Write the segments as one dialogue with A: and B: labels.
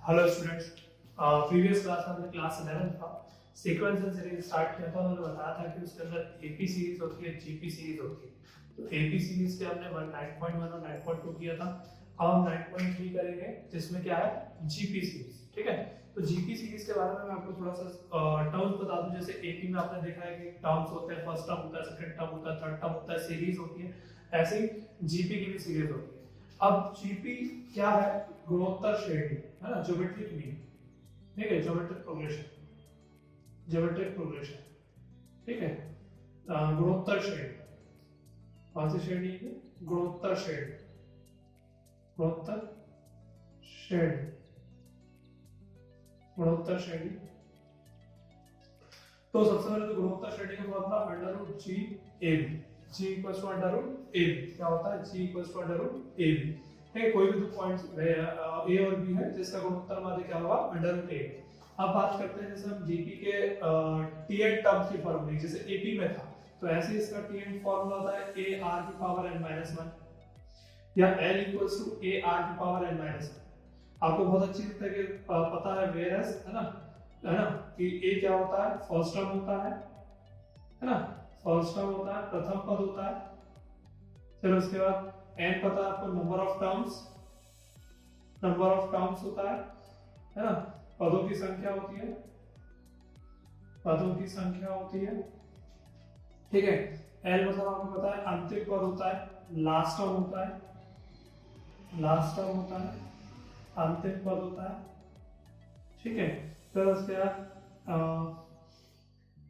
A: Hello students, previous class में हमने class 11 था सीक्वेंस एंड सीरीज स्टार्ट किया था। उन्होंने बताया था कि उसके अंदर एपी सीरीज होती है, जीपी सीरीज होती है। तो एपी सीरीज के हमने 9.1 और 9.2 किया था। अब हम 9.3 करेंगे जिसमें क्या है, जीपी सीरीज। ठीक है, तो जीपी सीरीज के बारे में मैं आपको थोड़ा सा टर्म्स बता दूं। जैसे एपी में आपने देखा है कि टर्म्स होते हैं, फर्स्ट टर्म होता है, सेकंड टर्म होता है, थर्ड टर्म होता है, सीरीज होती है। ऐसे ही जीपी की भी सीरीज होती है। अब जीपी क्या है, गुणोत्तर श्रेणी है ना, ज्योमेट्रिक मीन। ठीक है, ज्योमेट्रिक प्रोग्रेशन, ज्योमेट्रिक प्रोग्रेशन। ठीक है, गुणोत्तर श्रेणी। कौन सी श्रेणी है? गुणोत्तर श्रेणी, गुणोत्तर श्रेणी, गुणोत्तर श्रेणी। तो सबसे पहले तो गुणोत्तर श्रेणी का formula under root G A B. G equals to under root A B. क्या होता है? G equals to under root A B. ठीक है, कोई भी दो पॉइंट्स ए और बी है जिसका गुणोत्तर माध्य क्या होगा, अंडर रूट ए। अब बात करते हैं जैसे हम जीपी के टीएन टर्म्स की फॉर्मूला, जैसे एपी में था तो ऐसे इसका टीएन फॉर्मूला होता है ए आर की पावर n माइनस 1 या l equals to a r की पावर n माइनस 1। आपको बहुत अच्छी तरह से पता है वेयरएस, है ना कि ए क्या होता है, फर्स्ट टर्म होता है ना, फर्स्ट टर्म होता है, प्रथम पद होता है। फिर उसके बाद n पता है आपको, number of terms, number of terms होता है ना, पदों की संख्या होती है, पदों की संख्या होती है। ठीक है, l मतलब आपको पता है अंतिम पद होता है, लास्ट टर्म होता है, लास्ट टर्म होता है, अंतिम पद होता है। ठीक है, फिर उसके बाद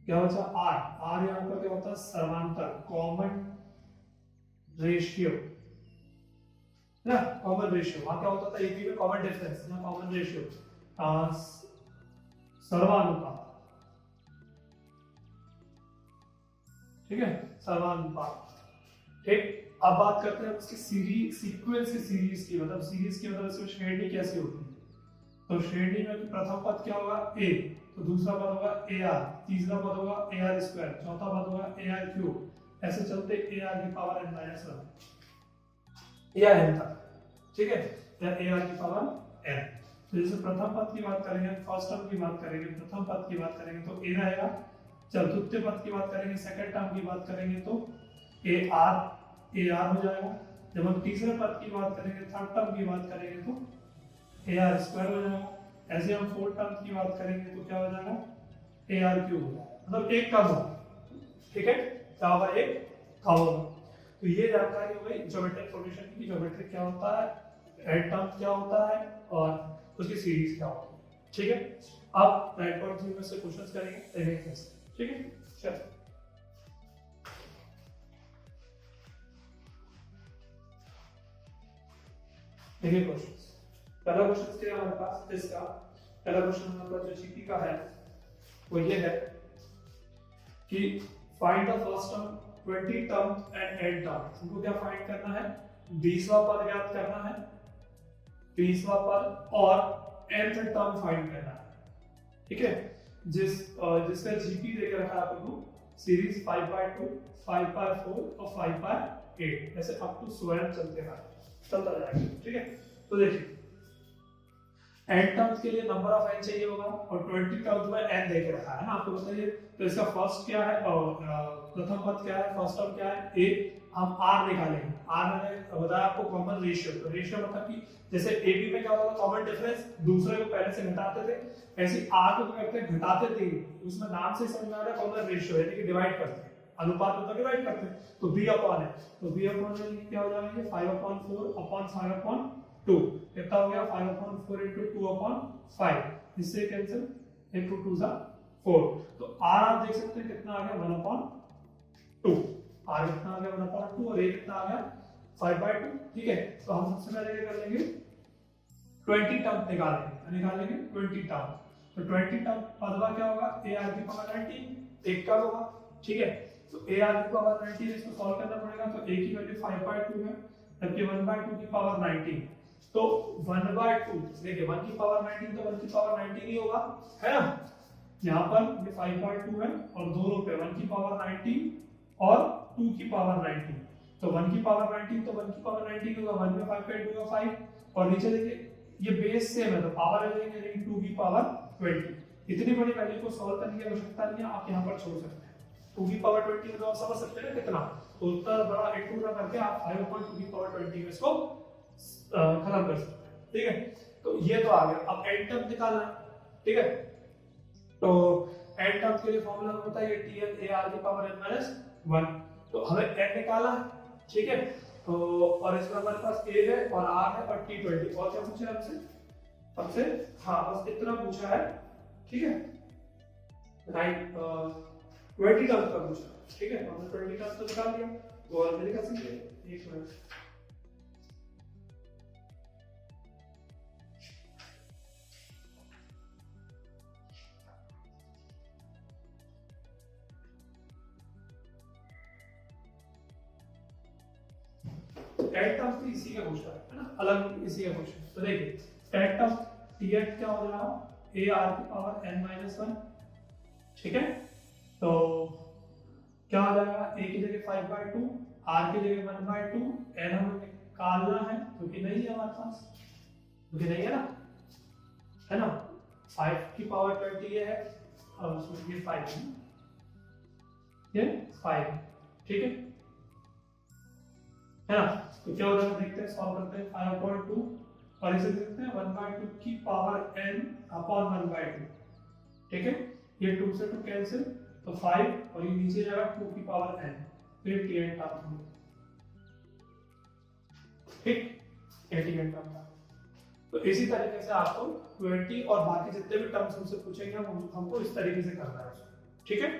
A: क्या होता है, आर। आर यहाँ पर क्या होता है, सर्वांतर, कॉमन रेशियो ना, कॉमन रेशियो। वहां क्या होता था एपी में, कॉमन डिफरेंस ना, कॉमन रेशियो, सर्वानुपात। ठीक है, सर्वानुपात। ठीक, अब बात करते हैं उसकी सीरीज, सीक्वेंस की सीरीज की, मतलब सीरीज की मतलब इसमें श्रेणी कैसी होती है। तो श्रेणी में प्रथम पद क्या होगा, ए, तो दूसरा पद होगा ए आर, तीसरा पद होगा ए आर स्क्वायर, चौथा पद होगा ए आर क्यूब। ऐसे चलते ए आर की पावर n माइनस 1 या n तक। ठीक है, या ए आर की पावर n। तो जैसे प्रथम पद की बात करेंगे, फर्स्ट टर्म की बात करेंगे, प्रथम पद की बात करेंगे तो ए रहेगा। चतुर्थ पद की बात करेंगे, सेकंड टर्म की बात करेंगे तो ए आर हो जाएगा। जब हम तीसरे पद की बात करेंगे, थर्ड टर्म की बात करेंगे तो ए आर स्क्वायर हो जाएगा। ऐसे हम फोर्थ टर्म की बात करेंगे तो क्या हो जाएगा, ए आर क्यूब हो जाएगा, मतलब एक कम होगा। ठीक है, क्या होगा, एक कम होगा। तो ये जानकारी हो गई ज्योमेट्रिक प्रोग्रेशन की, ज्योमेट्रिक क्या होता है, एड टर्म क्या होता है और उसकी सीरीज क्या होती है। ठीक है, अब 9.3 में से क्वेश्चंस करेंगे, देखेंगे कैसे। ठीक है, चलो देखिए क्वेश्चंस। पहला क्वेश्चन क्या है हमारे पास, इसका पहला क्वेश्चन हमारे पास जो जीपी का है वो ये है कि find the first term, 20 term and n term. हमको क्या फाइंड करना है, 20वां पद ज्ञात करना है, 20वां पद और nth टर्म फाइंड करना है। ठीक है, जिसका जीपी देकर रखा है आपको, सीरीज 5/2, 5/4 और 5/8, ऐसे अप टू 12 चलता जाएगा। ठीक है, तो देखिए n टर्म्स के लिए नंबर ऑफ n चाहिए होगा और 20 टर्म्स में n देके रखा है ना, आपको बताइए। तो इसका फर्स्ट क्या है, प्रथम पद क्या है, फर्स्ट टर्म क्या है, a। हम r निकालेंगे। r मैंने बताया आपको कॉमन रेशियो। तो रेशियो मतलब कि जैसे ab में क्या होता था, कॉमन डिफरेंस, दूसरे को पहले से घटाते थे, ऐसे r को क्या करते हैं, घटाते थे। उसमें नाम से समझ में आ रहा है, कॉमन रेशियो यानी कि डिवाइड करते हैं, अनुपात होता है, डिवाइड करते हैं। तो b अपॉन है, तो b अपॉन में क्या हो जाएगा, 5/4 अपॉन 5/2 कितना हो गया, 5/4 into 2/5, इससे कैंसिल, 8 2 जा 4। तो r आप देख सकते हैं कितना आ गया, 1/2। r कितना आ गया, 1/2, और a कितना आ गया, 5/2। ठीक है, तो हम सबसे पहले क्या कर लेंगे, 20 टर्म निकालेंगे 20 टर्म। तो 20 टर्म पदवा क्या होगा, a r की पावर 19, एक का होगा। ठीक है, तो a r की पावर 19, इसको सॉल्व करना पड़ेगा। तो a की वैल्यू 5/2 है, जबकि 1/2 की पावर 19, तो 1/2 देखिए, 1 की पावर 19 तो 1 की पावर 19 ही होगा, है ना। यहाँ पर ये 5/2 है और दोनों पे 1 की पावर 19 और 2 की पावर 19, तो 1 की पावर 19 तो 1 की पावर 19 होगा, 1 में 5/2 होगा 5, और नीचे देखिए ये बेस सेम है तो पावर आ जाएगी यानी 2 की पावर 20। इतनी बड़ी वैल्यू को सॉल्व करने की आवश्यकता नहीं है, आप यहाँ पर छोड़ सकते हैं। 2 की पावर 20 में तो आप समझ सकते हैं कितना, तो उतना बड़ा इंटू ना करके आप 5/2 की पावर 20 में इसको खत्म कर सकते हैं। ठीक है, तो ये तो आ गया। अब एन टर्म निकालना है। ठीक है, तो एन टर्म के लिए फॉर्मूला होता है tn ar की पावर n माइनस 1। तो हमें n निकाला है। ठीक है, तो और इसमें हमारे पास a है और r है और t20। और क्या पूछा है हमसे हाँ बस इतना पूछा है। ठीक है, राइट 20 टर्म्स का पूछा। ठीक है, हमने 20 टर्म्स तो निकाल दिया, तो और भी निकाल सकते हैं। एक मिनट, टेट टर्म्स तो इसी का पूछा है ना, अलग इसी का क्वेश्चन। तो देखिए टेट टर्म टीएट क्या हो जाएगा, a r की पावर n माइनस 1। ठीक है, तो क्या हो जाएगा, a की जगह 5/2, r की जगह 1/2, n हमें निकालना है क्योंकि नहीं है हमारे पास, क्योंकि नहीं है ना 5 की पावर 20 ये है और उसमें ये 5 है, ये 5। ठीक है ना, तो क्या हो जाएगा देखते हैं, सॉल्व करते हैं। 5/2 और इसे देखते हैं 1/2 की पावर n अपॉन 1/2। ठीक है, ये 2 से 2 कैंसिल, तो 5 और ये नीचे जाएगा 2 की पावर n, फिर tn टर्म होगा। ठीक, tn टर्म था। तो इसी तरीके से आपको 20 और बाकी जितने भी टर्म्स हमसे पूछेंगे हमको इस तरीके से करना है। ठीक है,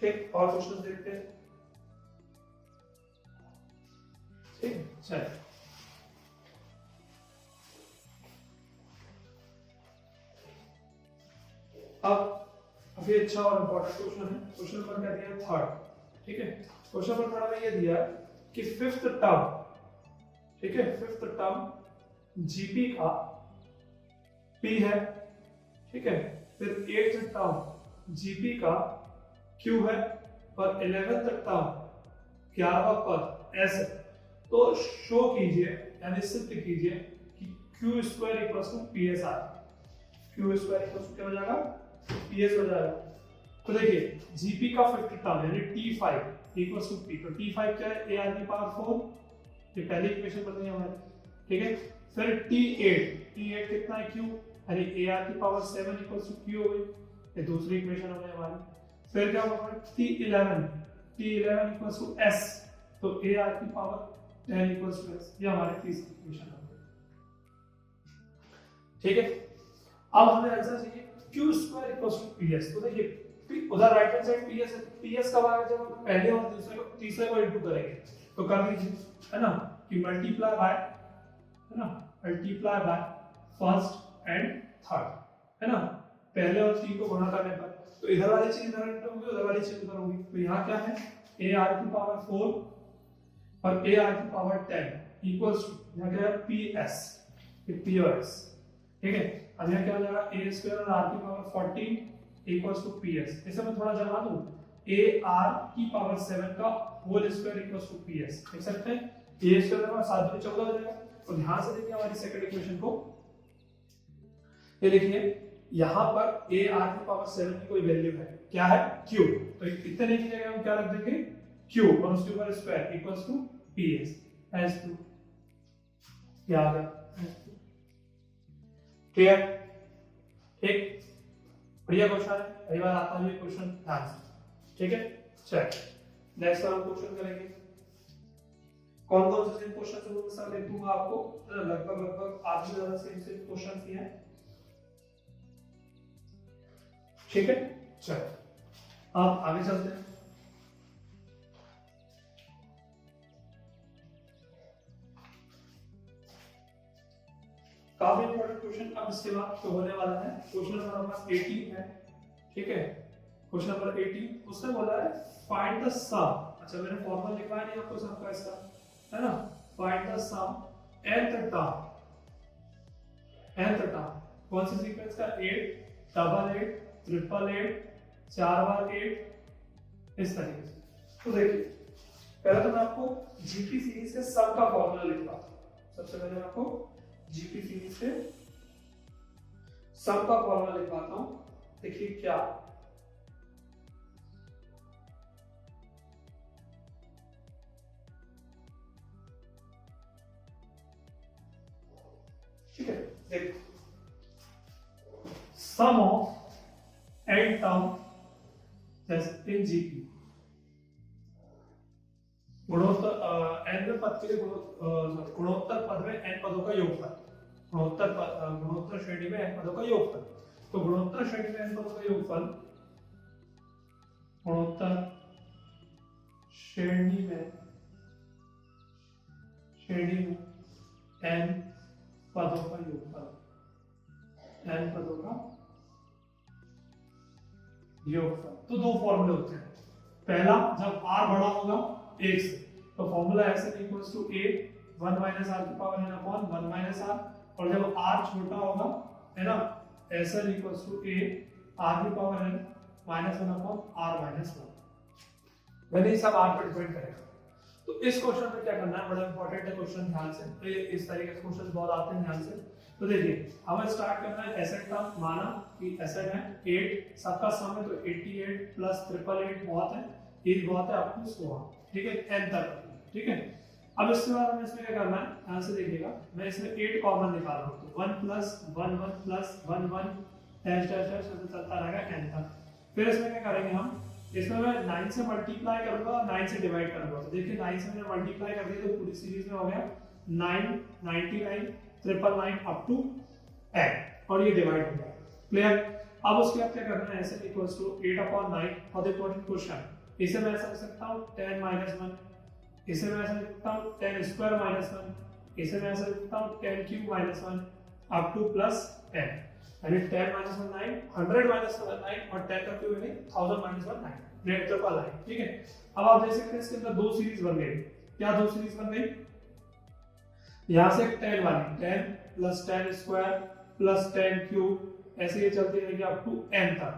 A: ठीक, और क्वेश्चन देखते हैं। ठीक, चलिए अब अभी अच्छा और इंपॉर्टेंट क्वेश्चन है। क्वेश्चन नंबर क्या दिया है, 3rd। ठीक है, क्वेश्चन नंबर 3rd में ये दिया है कि 5th टर्म, ठीक है 5th टर्म जीपी का पी है। ठीक है, फिर 8th टर्म जीपी का क्यू है और 11th टर्म 11वां पद एस है। तो शो कीजिए यानी सिद्ध कीजिए कि q square equals to p s r. Q square equals to क्या हो जाएगा, पी एस हो जाएगा। तो देखिए जीपी का 5th टर्म यानी t5 इक्वल्स टू पी, तो t5 क्या है, ए आर की पावर 4, ये पहली इक्वेशन बन गई हमारी। ठीक है, फिर t8 कितना है, क्यू यानी ए आर की पावर 7 इक्वल्स टू क्यू हो गई, ये दूसरी इक्वेशन हो गई हमारी। फिर क्या होगा, t11 इक्वल्स टू s, तो ए आर की पावर 10 इक्वल्स टू s, ये हमारी तीसरी इक्वेशन हो गई। ठीक है, अब हमें आंसर चाहिए q square equals to ps। तो देखिए उधर राइट हैंड साइड ps है, ps कब आएगा, जब हम पहले और तीसरे को इंटू करेंगे। तो कर दीजिए, है ना, कि मल्टीप्लाई बाय, है ना, multiply by first and third, है ना, पहले और तीन को गुणा करने पर तो इधर वाली चीज इधर इंटू होगी, उधर वाली चीज उधर होगी। तो यहाँ क्या है, ए आर की पावर 4 और ए आर की पावर 10 इक्वल्स टू यहाँ क्या है पी एस, पी और एस। ठीक है, अब यहाँ क्या हो जाएगा, ए स्क्वायर और आर की power 14 equals to p s. इसे मैं थोड़ा जमा दूं, ए आर की पावर 7 का whole square equals to p s. देख सकते हैं ए स्क्वायर का 7 × 14 हो जाएगा। और ध्यान से देखिए हमारी सेकंड इक्वेशन को, ये देखिए यहाँ पर ए आर की पावर 7 की कोई वैल्यू है, क्या है, क्यू। तो इतने की जगह हम क्या रख देंगे, क्यू और उसके ऊपर square equals to p s s two. क्या आ गया, क्लियर। ठीक, बढ़िया क्वेश्चन है, अगली बार आता है क्वेश्चन ध्यान से। ठीक है, चलिए नेक्स्ट हम क्वेश्चन करेंगे। कौन कौन से सेम क्वेश्चन है वो मैं सब लिख दूंगा आपको, लगभग 8 से ज्यादा सेम क्वेश्चन ही हैं। ठीक है, चलिए अब आगे चलते हैं। काफी इंपॉर्टेंट क्वेश्चन अब इसके बाद तो होने वाला है। क्वेश्चन नंबर हमारे पास 18 है। ठीक है, क्वेश्चन नंबर 18 उसने बोला है फाइंड द सम। अच्छा मैंने फॉर्मूला लिखवाया नहीं आपको सम का इसका, है ना, find the sum nth term कौन सी सीक्वेंस का, 8 डबल 8 ट्रिपल 8 4 बार 8, इस तरीके से। तो देखिए पहले तो मैं आपको जीपी सीरीज के सम का फॉर्मूला लिखवा दूं। सबसे पहले मैं आपको जीपी सीरीज के सम का फॉर्मूला लिखवाता हूं। देखिए क्या, ठीक है, देखो sum of N term in GP, गुणोत्तर एन पद के लिए गुणोत्तर पद में एन पदों का योगफल, गुणोत्तर श्रेणी में एन पदों का योगफल। तो गुणोत्तर श्रेणी में एन पदों का योगफल, गुणोत्तर श्रेणी में एन पदों का योगफल, एन पदों का योगफल। तो दो फॉर्मूले होते हैं। पहला, जब r बड़ा होगा 1 से, तो formula Sn equals to a 1 minus r की power n upon 1 minus r, और जब r छोटा होगा, है ना, Sn equals to a r की power n minus 1 upon r minus 1। मैंने ये सब r पर डिपेंड करेगा। तो इस क्वेश्चन में क्या करना है, बड़ा इंपॉर्टेंट है क्वेश्चन, ध्यान से। तो ये इस तरीके के क्वेश्चन बहुत आते हैं, ध्यान से। तो देखिए हमें स्टार्ट करना है एसेट का, माना कि एसेट है 8, सबका सम है तो 88 प्लस 888 बहुत है, ये बहुत है आपको 100, ठीक है, n तक, ठीक है। अब इसके बाद हमें इसमें क्या करना है, ध्यान से देखिएगा, मैं इसमें 8 कॉमन निकाल रहा हूं, तो 1 plus 1 1 plus 1 1 dash dash dash चलता रहेगा n तक। फिर इसमें क्या करेंगे हम, इसमें मैं 9 से मल्टीप्लाई करूंगा और 9 से डिवाइड करूंगा। तो देखिए 9 से मैंने मल्टीप्लाई कर दिया तो पूरी सीरीज में हो गया 9 99 999 अप टू n, और ये डिवाइड हो गया, क्लियर। अब उसके बाद क्या करना है, ऐसे equals to 8/9 for the important question. इसे मैं ऐसा लिख सकता हूं 10 - 1, इसे मैं ऐसा लिख सकता हूं 10 स्क्वायर - 1, इसे मैं ऐसा लिख सकता हूं 10 cube -1 up two plus n, यानी 10 - 1 9, 100 - 1 9, और 10 का क्यूब यानी 1000 - 1 9, ग्रेट ट्रिपल लाइन, ठीक है। अब आप देख सकते हैं इसके अंदर दो सीरीज बन गई। क्या दो सीरीज बन गई, यहां से 10 वाली 10 प्लस 10 स्क्वायर प्लस 10 क्यूब, ऐसे ये चलती रहेगी अप टू n तक,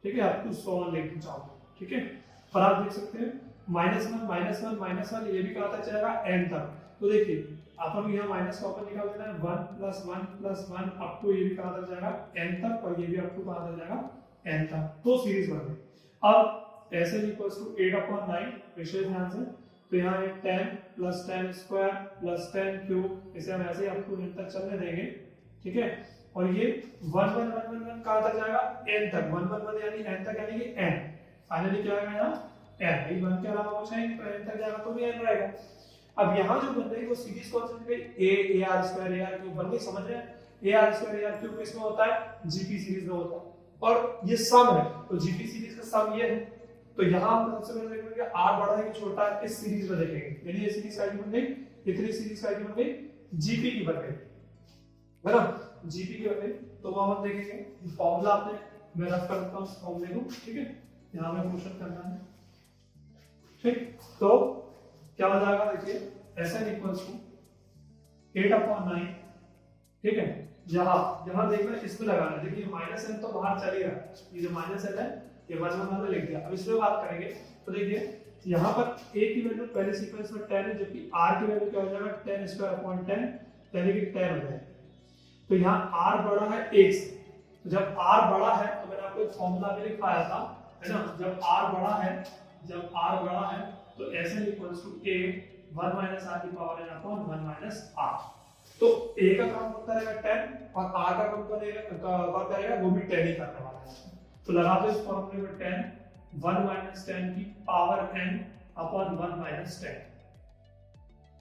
A: ठीक है, अप टू 100 लेके जाओ, ठीक है। और आप देख सकते हैं -1 ये भी कहां तक चलेगा, n तक। तो देखिए अपन यहाँ माइनस का ऊपर निकाल देना है, 1 + 1 + 1 अप टू ये भी कहां तक जाएगा, n तक, और ये भी अप टू कहां तक जाएगा, n तक। तो सीरीज बन गई। अब ऐसे इक्वल्स टू 8/9, विशेष ध्यान से, तो यहाँ 10 प्लस 10 स्क्वायर प्लस 10 क्यूब, इसे हम ऐसे ही अप टू n तक चलने देंगे, ठीक है। और ये 1 1 1 1 1 कहां तक जाएगा, n तक, 1 1 1 यानी n तक, यानी कि n फाइनली क्या आएगा यहाँ n, ये 1 के अलावा कुछ है नहीं, तो n तक जाएगा तो भी n रहेगा। अब यहाँ जो बन रही वो सीरीज कौन सी बन गई, a r² ar क्यूब बन गई, समझ रहे हैं। a r² ar क्यूब किसमें होता है, जीपी सीरीज में होता है, और ये सम है, तो जीपी सीरीज का सम ये है। तो यहाँ हम सबसे पहले देखेंगे r बड़ा है कि छोटा है, इस सीरीज में देखेंगे, यानी ये सीरीज का बन गई, इतनी सीरीज का बन गई, जीपी की बन गई, है ना, जीपी की बन गई। तो वो हम देखेंगे फॉर्मूला, आपने मैं रफ कर देता हूं इस फॉर्मूले को, ठीक है, यहाँ में क्वेश्चन करना है, ठीक। तो क्या हो जाएगा, देखिए Sn इक्वल्स टू 8/9, ठीक है। यहाँ देखना, इसमें लगाना, देखिए -n तो बाहर चलेगा, ये जो -n है ये 1 1 में लिख दिया। अब इसमें बात करेंगे तो देखिए यहाँ पर a की वैल्यू पहले सीक्वेंस में 10 है, जबकि r की वैल्यू क्या हो जाएगा, 10² 10, यानी कि 10 हो जाएगा। तो यहाँ r बड़ा है 1 से, तो जब r बड़ा है, तो मैंने आपको एक फॉर्मूला भी लिखवाया था, है ना, जब r बड़ा है तो Sn equals to a 1 - r की पावर n अपॉन 1 - r। तो a का काम होता रहेगा 10, और r का काम करेगा वो भी 10 ही करने वाला है। तो लगा दो इस फॉर्मूले में 10 1 - 10 की पावर n अपॉन 1 - 10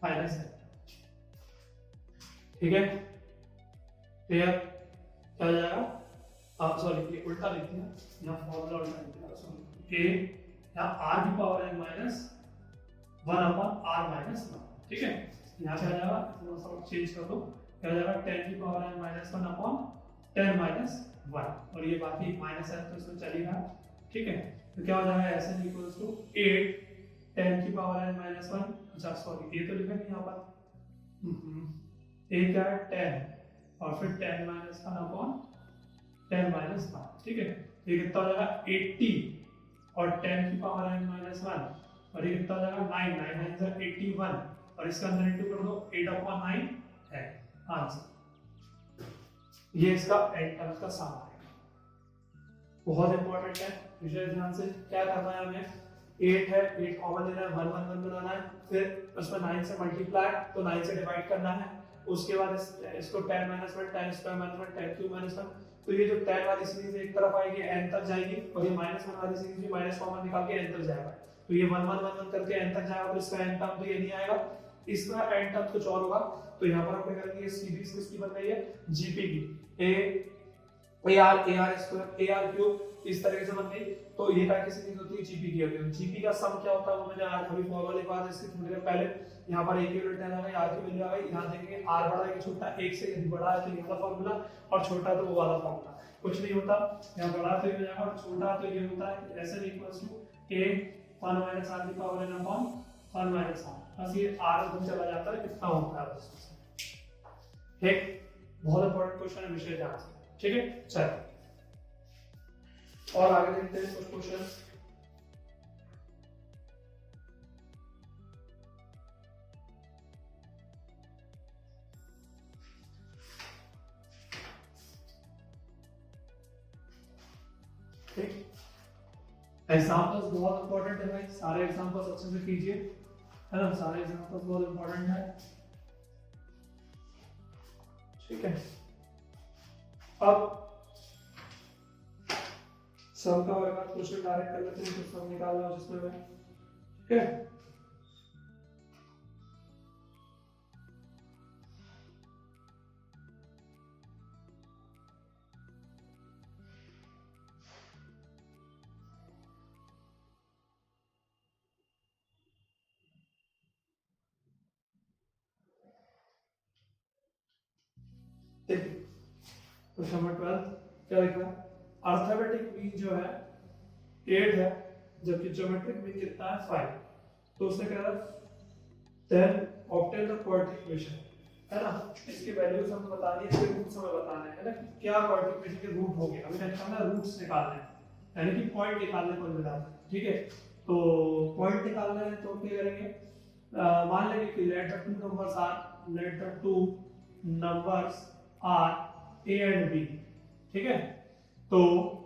A: -n, ठीक है, क्लियर। क्या हो जाएगा, सॉरी ये उल्टा लिख दिया, यहाँ फॉर्मूला उल्टा लिख दिया, सॉरी, a यहाँ r की पावर n -1 अपॉन r -1, ठीक है। यहाँ पे आ जाएगा, थोड़ा सा चेंज कर दो, क्या हो जाएगा 10 की पावर n -1 अपॉन 10 - 1, और ये बाकी -n तो इसमें चलेगा, ठीक है। तो क्या हो जाएगा, Sn इक्वल्स टू 8 10 की पावर n -1, अच्छा सॉरी ये तो लिखा नहीं यहाँ पर, a क्या है 10, और फिर 10 - 1 अपॉन 10 - 1, ठीक है। ये कितना हो जाएगा 80, और 10 की पावर n -1, और ये कितना हो जाएगा 9, 9 9 से 81 और इसका अंदर इंटू कर दो 8/9 है आंसर। ये इसका एंड टर्म्स का सम आएगा। बहुत इंपॉर्टेंट है, विषय ध्यान से क्या करना है हमें, 8 है, 8 कॉमन लेना है, 1 1 1 बनाना है, फिर उसमें 9 से मल्टीप्लाई तो 9 से डिवाइड करना है, उसके बाद इसको 10 - 1 10 स्क्वायर -1 10 क्यूब -1, तो ये जो 10 वाली सीरीज एक तरफ आएगी n तक जाएगी और ये -1 वाली सीरीज भी माइनस कॉमन निकाल के n तक जाएगा, तो ये 1 1 1 1 करके n तक जाएगा और इसका n टर्म तो ये नहीं आएगा, इसका n टर्म कुछ और होगा। तो यहाँ पर हम क्या करेंगे, ये सीरीज किसकी बन रही है, जीपी की, AR स्क्वायर AR क्यूब इस तरीके से बन गई, तो ये टाइप की सीरीज होती है जीपी की होती है। जीपी का सम क्या होता है वो मैंने आज अभी फॉर्मूला लिखा था इससे थोड़ी देर पहले, यहाँ पर a की वैल्यू 10 आ गई, r की वैल्यू आ गई, यहाँ देखेंगे r बड़ा है कि छोटा, 1 से यदि बड़ा है तो ये वाला फॉर्मूला और छोटा तो वो वाला फॉर्मूला, कुछ नहीं होता, यहाँ बड़ा तो ये हो जाएगा और छोटा तो ये होता है ऐसे इक्वल्स टू a 1 - r की पावर n अपॉन 1 - r, बस ये r उधर चला जाता है, कितना होता है बस। ठीक, बहुत इंपॉर्टेंट क्वेश्चन है, विषय ध्यान से, ठीक है। चलो और आगे देखते हैं कुछ क्वेश्चन। ठीक, एग्जांपल्स बहुत इंपॉर्टेंट है भाई, सारे एग्जांपल्स अच्छे से कीजिए, है ना, सारे एग्जांपल्स बहुत इंपॉर्टेंट है, ठीक है। अब सम का एक बार क्वेश्चन डायरेक्ट कर लेते हैं, तो सम निकालना हो जिसमें मैं, ठीक है। देखिए क्वेश्चन नंबर 12 क्या लिखा है, अर्थमेटिक मीन जो है 8 है, जबकि ज्योमेट्रिक मीन कितना है 5, तो उसने कह रहा then obtain the quadratic equation, है ना, इसकी वैल्यूज हमें बतानी है, इसके रूट्स हमें बताने हैं, है ना, क्या क्वाड्रेटिक इक्वेशन के रूट होंगे, अभी मैंने कहा ना रूट्स निकालने हैं, यानी कि पॉइंट निकालने को मिला, ठीक है। तो पॉइंट निकालना है तो क्या करेंगे, मान लेंगे कि let the two numbers are a and b, ठीक है। तो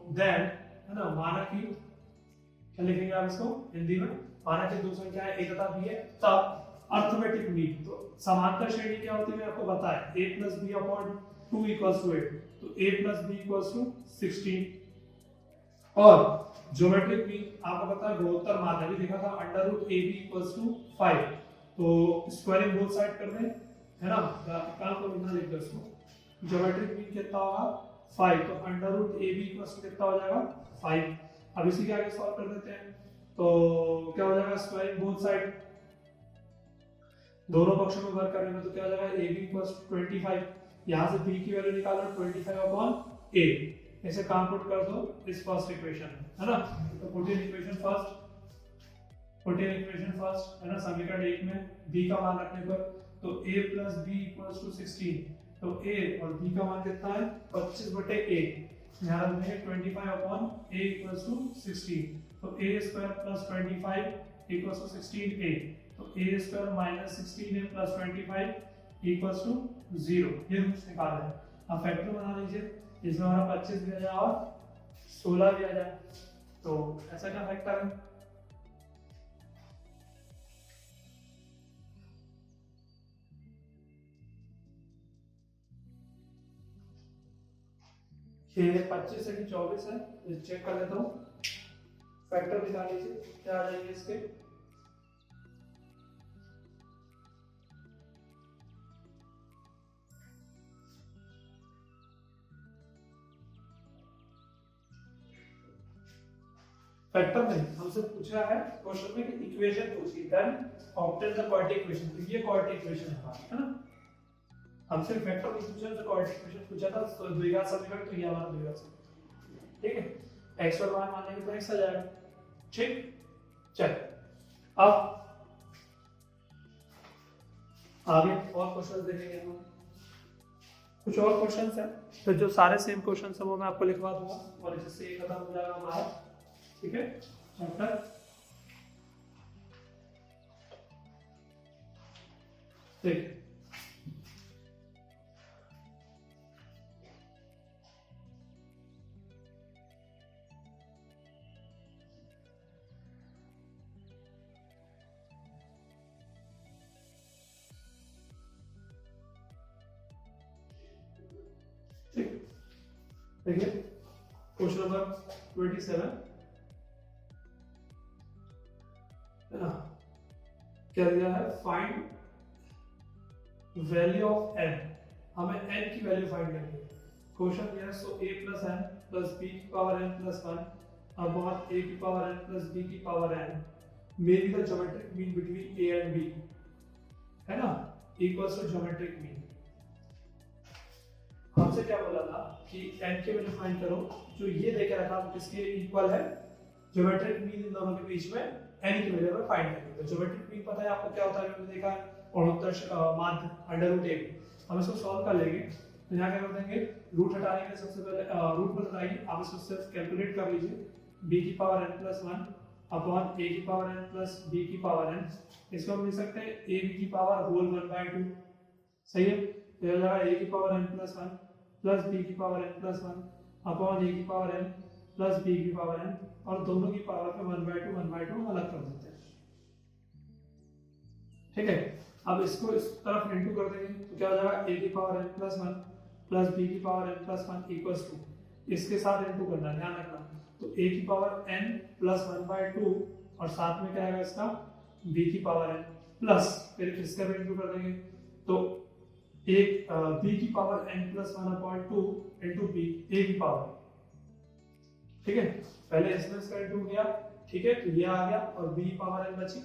A: देन, है ना, माना कि क्या लिखेंगे आप इसको हिंदी में, माना कि दो संख्या है a तथा b है, तब अर्थमेटिक मीन, तो समांतर श्रेणी क्या होती है मैंने आपको बताया, a + b अपॉन 2 = 8, तो a + b = 16, और ज्योमेट्रिक मीन आपको पता है गुणोत्तर मान अभी देखा था √ab = 5, तो स्क्वायरिंग बोथ साइड कर दें, है ना, काम को बिना लिख दो इसको, ज्योमेट्रिक मीन कितना होगा 5, तो √ab = कितना हो जाएगा 5। अब इसी के आगे सॉल्व कर देते हैं, तो क्या हो जाएगा, स्क्वायरिंग बोथ साइड, दोनों पक्षों में वर्क करेंगे तो क्या हो जाएगा, ab = 25, यहां से b की वैल्यू निकालो 25/a, इसे काम पुट कर दो इस फर्स्ट इक्वेशन में, है ना, तो पुट इन इक्वेशन फर्स्ट, है ना, समीकरण 1 में b का मान रखने पर, तो a + b = 16, तो a और b का मान कितना है 25/a, यहाँ रखेंगे 25/a = 16, तो a² + 25 = 16a, तो a² - 16a + 25 = 0, ये रूट्स निकालना है। अब फैक्टर बना लीजिए, इसमें हमारा 25 भी आ जाए और 16 भी आ जाए, तो ऐसा क्या फैक्टर है, ये 25 है कि 24 है, चेक कर लेता हूँ, फैक्टर निकाल लीजिए क्या आ जाएंगे इसके, फैक्टर नहीं, हमसे पूछा है क्वेश्चन में कि इक्वेशन पूछी, then obtain the quadratic equation, तो ये क्वाड्रेटिक इक्वेशन है ना, हमसे फैक्टर नहीं पूछा, हमसे क्वाड्रेटिक इक्वेशन पूछा था, तो द्विघात समीकरण, तो ये हमारा द्विघात समीकरण, ठीक है, x और y मान लेंगे तो x आ जाएगा, ठीक। चल अब आगे और क्वेश्चन देखेंगे हम, कुछ और क्वेश्चंस हैं, तो जो सारे सेम क्वेश्चंस हैं वो मैं आपको लिखवा दूंगा और इससे ये खत्म हो जाएगा हमारा, ठीक है, चैप्टर ठीक, ठीक, देखिए क्वेश्चन नंबर 27 है ना, क्या दिया है, फाइंड वैल्यू ऑफ n, हमें n की वैल्यू फाइंड करनी है। क्वेश्चन दिया है, सो a plus n plus b की power n plus 1 upon a की पावर n प्लस b की power n may be the geometric mean between a and b, है ना, इक्वल्स टू ज्योमेट्रिक मीन। हमसे क्या बोला था कि n की वैल्यू फाइंड करो, जो ये देके रखा वो किसके इक्वल है, ज्योमेट्रिक मीन इन दोनों के बीच में n की वैल्यू फाइंड करनी है। तो ज्योमेट्रिक मीन पता है आपको क्या होता है, हमने देखा है गुणोत्तर माध्य अंडर रूट a, हम इसको सॉल्व कर लेंगे। तो यहाँ क्या कर देंगे, रूट हटाने के लिए सबसे पहले रूट मत हटाइए, आप इसको सिर्फ कैलकुलेट कर लीजिए, b की power n plus 1 upon a की पावर n प्लस b की पावर n, इसको हम लिख सकते हैं a b की पावर होल 1/2, सही है। तो हो जाएगा a की power n plus 1 plus b की power n plus 1 upon a की पावर n प्लस b की पावर n, और दोनों की पावर पे 1/2 अलग कर देते हैं, ठीक है। अब इसको इस तरफ इनटू कर देंगे तो क्या हो जाएगा, a की power n plus 1 plus b की power n plus 1 equals to, इसके साथ इनटू करना, ध्यान रखना, तो a की पावर n प्लस 1/2 और साथ में क्या आएगा इसका b की पावर n प्लस, फिर इसका भी इनटू कर देंगे, तो एक b की power n plus 1/2 into b a की पावर, ठीक है। पहले इसमें इसका इनटू किया, ठीक है, तो ये आ गया और b की पावर n बची,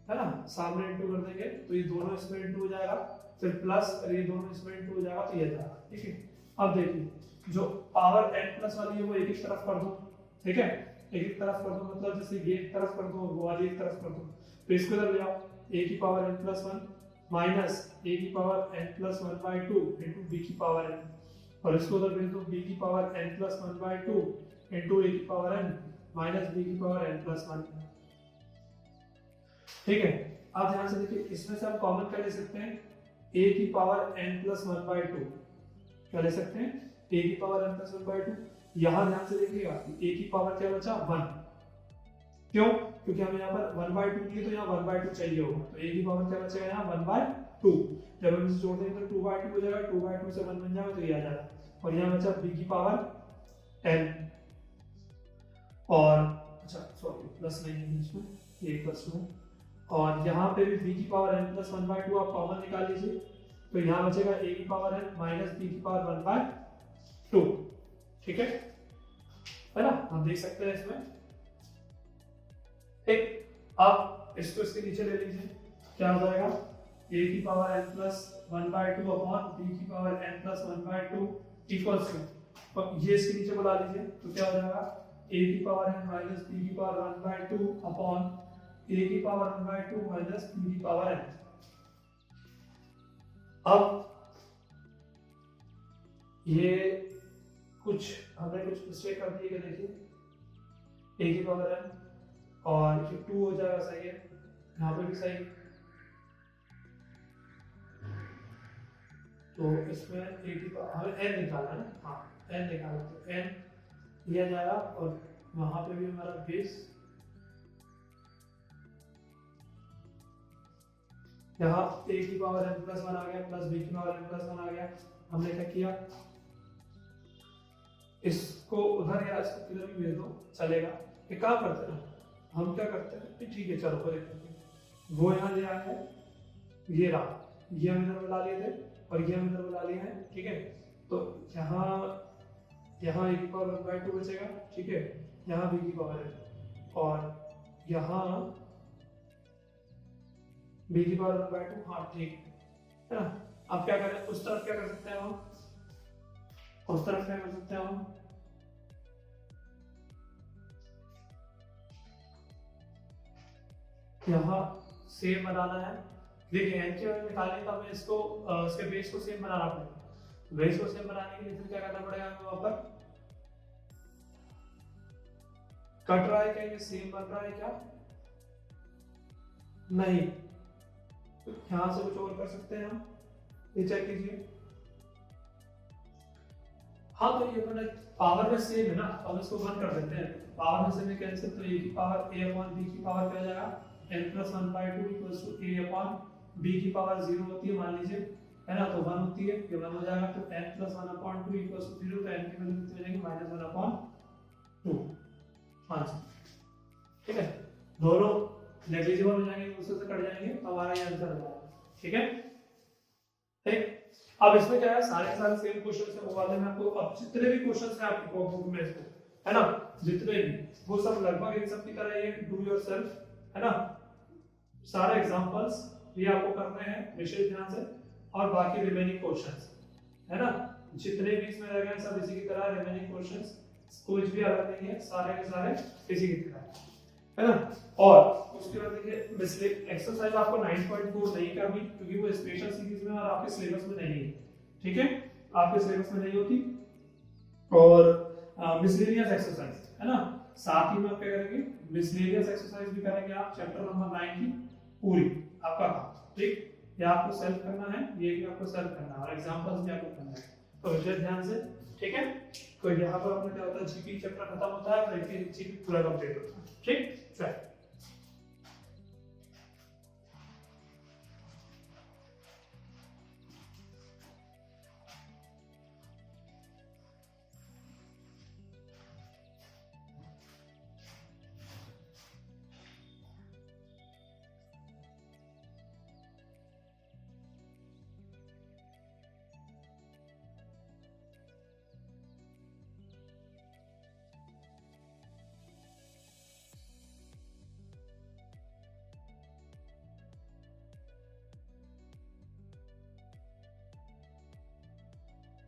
A: है ना, सामने इनटू कर देंगे तो ये दोनों इसमें इनटू हो जाएगा, फिर प्लस और ये दोनों इसमें इनटू हो जाएगा, तो ये जाएगा, ठीक है। अब देखिए जो पावर n प्लस वाली है वो एक तरफ कर दो, ठीक है, एक तरफ कर दो, मतलब जैसे ये एक तरफ कर दो वो वाली एक तरफ कर दो, तो इसको इधर ले आओ, a की power n plus 1 minus a की power n plus 1/2 into b की पावर n, और इसको उधर भेज दो, b की power n plus 1/2 into a की पावर n माइनस b की पावर n प्लस 1, ठीक है। अब ध्यान से देखिए, इसमें से हम कॉमन क्या ले सकते हैं, a की पावर n प्लस 1/2, क्या ले सकते हैं, a की पावर n प्लस 1/2, यहां ध्यान से देखिएगा a की पावर क्या बचा 1, क्यों, क्योंकि हम यहाँ पर 1/2 लिए तो यहाँ 1/2 चाहिए होगा, तो a की पावर क्या बचेगा यहाँ 1/2, जब हम इसे जोड़ देंगे तो 2/2 हो जाएगा, 2/2 से 1 बन जाएगा तो ये आ जाएगा, और यहाँ बचा b की पावर n, और अच्छा सॉरी प्लस नहीं है इसमें, ये प्लस में, और यहाँ पे भी b की पावर n प्लस 1/2 आप कॉमन निकाल लीजिए, तो यहाँ बचेगा a की पावर n माइनस b की पावर 1/2, ठीक है ना, हम देख सकते हैं इसमें, ठीक। अब इसको इसके नीचे ले लीजिए, क्या हो जाएगा, a की power n plus 1/2 upon b की power n plus 1/2 equals to, और ये इसके नीचे बुला लीजिए, तो क्या हो जाएगा, a की पावर n माइनस b की पावर 1/2 अपॉन a की पावर 1/2 माइनस b की पावर n। अब ये कुछ हमने कुछ मिस्टेक कर दी है, देखिए a की पावर n और ये 2 हो जाएगा, सही है, यहाँ पे भी सही, तो इसमें a की पावर हमें n निकालना है ना, हाँ n निकालना, तो n लिया जाएगा, और वहां पे भी हमारा बेस, यहाँ a की पावर n प्लस 1 आ गया प्लस b की पावर n प्लस 1 आ गया, हमने क्या किया, इसको उधर या इसको किधर भी भेज दो चलेगा, ये काम करते हैं, हम क्या करते हैं, ठीक है चलो वो यहाँ ले आए हैं, ये रहा, ये हम इधर बुला लिए थे और ये हम इधर बुला लिए हैं, ठीक है, तो यहाँ यहाँ a की पावर 1/2 बचेगा, ठीक है, यहाँ b की पावर है, और यहाँ b की पावर 1/2, हाँ ठीक है ना। अब क्या करें, उस तरफ क्या कर सकते हैं हम, उस तरफ क्या कर सकते हैं हम, यहाँ सेम बनाना है, देखिए n की वैल्यू निकालने का हमें इसको इसके बेस को सेम बनाना पड़ेगा, बेस को सेम बनाने के लिए फिर क्या करना पड़ेगा हमें, वहां पर कट रहा है क्या, ये सेम बन रहा है क्या, नहीं, तो यहाँ से कुछ और कर सकते हैं हम, ये चेक कीजिए। हाँ तो ये अपना पावर में सेम है ना, तो हम इसको 1 कर देते हैं। पावर में से में कैंसिल, तो a की पावर a अपॉन b की पावर क्या हो जाएगा, n plus 1/2 equals to a upon b की पावर 0 होती है मान लीजिए, है ना, तो 1 होती है, ये 1 हो जाएगा, तो n प्लस 1/2 इक्वल्स टू 0, तो n की वैल्यू कितनी हो जाएगी, -1/2। हाँ जी, ठीक है, दोनों नेग्लिजिबल हो जाएंगे, दूसरे से कट जाएंगे, तो हमारा ये आंसर हो जाएगा। ठीक है, ठीक। अब इसमें क्या है, सारे के सारे सेम क्वेश्चन है, वो वाले में आपको अब जितने भी क्वेश्चन है आपकी बुक में इसको, है ना, जितने भी, वो सब लगभग इन सब की तरह ये डू योरसेल्फ, है ना, सारे एग्जांपल्स ये आपको करने हैं विशेष ध्यान से, और बाकी रिमेनिंग क्वेश्चंस, है ना, जितने भी इसमें रह गए सब इसी की तरह रिमेनिंग क्वेश्चंस, कुछ भी अलग नहीं है, सारे के सारे इसी की तरह, है ना। और उसके बाद देखिए मिसलेनियस एक्सरसाइज आपको 9.4 नहीं करनी, क्योंकि वो स्पेशल सीरीज में और आपके सिलेबस में नहीं है, ठीक है, आपके सिलेबस में नहीं होती। और मिसलेनियस एक्सरसाइज, है ना, साथ ही में आप क्या करेंगे, मिसलेनियस एक्सरसाइज भी करेंगे आप, चैप्टर नंबर 9 की पूरी आपका काम, ठीक, ये आपको सेल्फ करना है, ये भी आपको सेल्फ करना है, और एग्जांपल्स भी आपको करना है, तो विशेष ध्यान से, ठीक है। तो यहाँ पर अपना क्या होता है, जीपी चैप्टर खत्म होता है और जीपी पूरा कंप्लीट होता है, ठीक है।